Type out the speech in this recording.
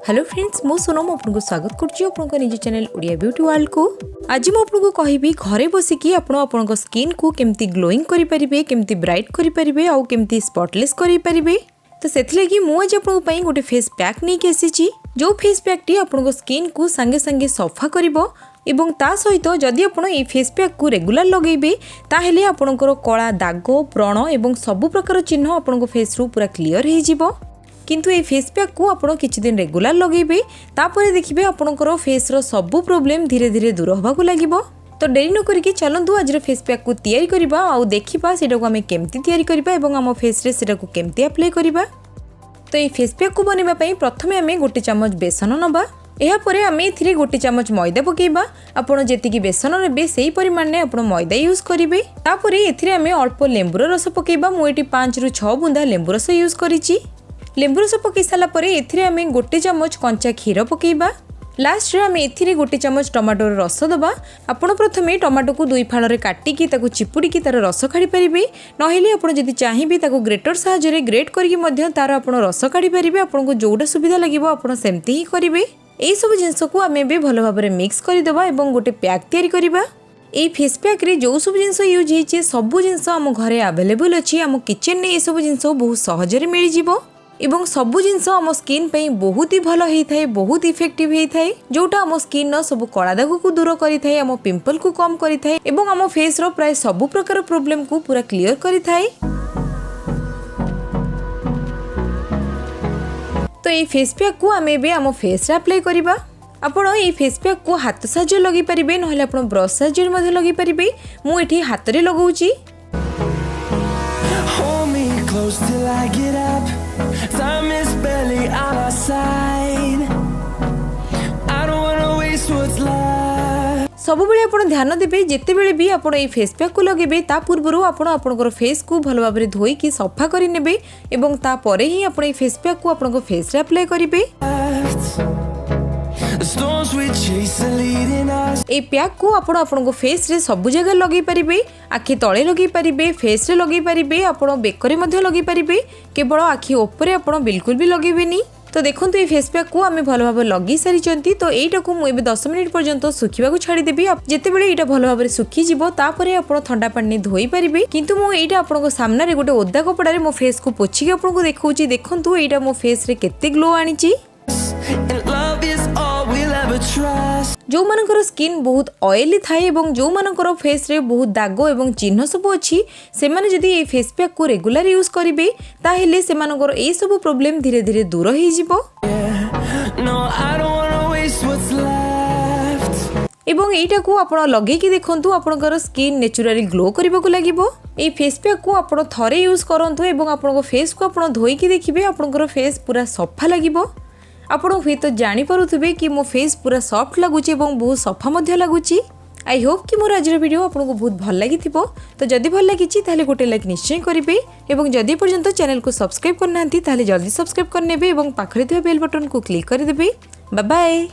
Hello friends, मु सोनम आपको स्वागत करछि आपन निज चैनल ओडिया ब्यूटी वर्ल्ड को। आज मु आपको कहबी घरे बसिकी आपन स्किन को केमती ग्लोइंग करि परिबे, केमती ब्राइट करि परिबे और केमती स्पॉटलेस करि परिबे। तो सेथले मु आज आपन पई गोटे फेस पैक नै के आसीची, जो फेस पैक टी आपन स्किन को संगे संगे सफा करिवो एवं ता सहित जदि आपण ए फेस पैक को रेगुलर लगेबे ताहेले आपनकर कला दाग व्रण एवं सब प्रकार चिन्ह आपन फेस रू पूरा क्लियर हो जिवो। किंतु ए फेस पैक को आपण किछि दिन रेगुलर लगेबे तापरे देखिबे आपनकर फेस रो सब प्रॉब्लम धीरे धीरे दूर होबा को लागिवो। तो देरी न करिके चलंतु आज फेस पैक को तैयारी करबा और देखिबा सेटा को हमें केमती तैयारी करबा एवं हम फेस रे सेटा को केमती अप्लाई करबा। तो ए फेस पैक को बनेबा पई प्रथमे हमें गोटे चम्मच बेसन नबा, एहा परे आमे एथिरे गोटे चम्मच मैदा पकेबा। आपण जेतिकी बेसन नेबे सेही परिमाण ने आपण मैदा यूज करिवे। तापरे एथिरे आमे अल्प लेंबुर रस पकेबा। मु एटी 5 रु 6 बुंदा लेंबु रस यूज करिछि। लेंबु रस पकई साला परे एथिरे आमे गोटे चम्मच कंचा क्षीर पकेबा। लास्ट रे आमे एथिरे गोटे चम्मच टमाटोर रस दबा। आपण प्रथमे टमाटो को दुई फाळ रे काटिकी ताको चिपुडीकी तार रस काढी परिबे, नहेले आपण जदि चाहिबे ताको ग्रेटर सहायता रे ग्रेट करके मध्य तार आपण रस काढी परिबे। आपण को जोडा सुविधा लागिवो आपण सेमती ही करिवे। एई सब जिंस को आमे बे भलो भाबरे मिक्स करि देबा एवं गोटे पैक तयारी करिबा। ए फेस पैक रे जो सब जिंस यूज हेचे सब जिंस हम घरे अवेलेबल अछि। हम किचन ने ए सब जिंस बहुत सहज रे मिलि जिवो एवं सबु जिंस हम स्किन पे बहुत ही भलो हेई थाए, बहुत इफेक्टिव हेई थाए, जोटा हम स्किन न सब कला दाग को दूर करि थाए, हम पिंपल को कम करि थाए एवं हम फेस रो प्राय सब प्रकार प्रॉब्लम को पूरा क्लियर करि थाए। तो ये फेस पैक को आमे बे हम फेस रे अप्लाई करबा। आपण ये फेस पैक को हाथ साहाय्य लगे परिबे, नहले आपण ब्रश साहाय्य मध्ये लगे परिबे। मु एठी हाथ रे लगाउची। Time is barely on our side. I don't wanna waste what's left. सब बेले आपण ध्यान देबे, जेते बेले भी आपण ए फेस पैक को लगेबे ता पूर्वरु आपण आपनकर फेस को भलो भाबरे धोई की सफा करि नेबे एवं ता परे ही आपण ए फेस पैक को आपनको फेस रे अप्लाई करिबे। ए पैक को आपण आपनको फेस रे सब जगह लगे परिबे, आखि तळे लगे परिबे, फेस रे लगे परिबे, आपण बेकरे मध्ये लगे परिबे, केवल आखि ऊपर आपण बिल्कुल भी लगेबेनी। तो देखंतु ए फेस पैक को आमे भलो भाबरे लगी सारी चंती। तो एटा को मु एबे 10 मिनिट पर्यंत सुखिबा को छाडी देबी। जेते बेले एटा भलो भाबरे सुखी जिवो तापरे आपण ठंडा पानी धोई परिबे। किंतु मु एटा आपनको सामने रे गोटे ओदा कपडा रे मो फेस को पोछि के आपनको देखौची। देखंतु एटा मो फेस रे केते ग्लो आनीची। जो मानकर स्किन बहुत ऑयली थाए एवं जो मानकर फेस रे बहुत दाग एवं चिन्ह सब अछि, से माने जदि ए फेस पैक को रेगुलर यूज करिवे ताहेले से मानकर ए सब प्रॉब्लम धीरे धीरे दूर हो जिवो। एवं एटा को आपण लगे कि देखंतु आपनकर स्किन नेचुरली ग्लो करबा को लागिवो। ए फेस पैक को आपण थरे यूज करंतु एवं आपनको फेस को आपण धोई कि देखिबे आपनकर फेस पूरा सफा लागिवो। आपण हुए तो जानी पारुथिबे कि मो फेस पूरा सॉफ्ट लागुची एवं बहुत सफा मध्य लागुची। आई होप कि मोर आज वीडियो आपको बहुत भल लागिथिबो। तो जदि भल लागिची ताले गोटे लाइक निश्चय करिवे एवं जदि पर्यंत चैनल को सब्सक्राइब करनांती ताले जल्दी सब्सक्राइब करनेबे एवं पाखरे थिबा बेल बटन को क्लिक कर देबे। Bye bye.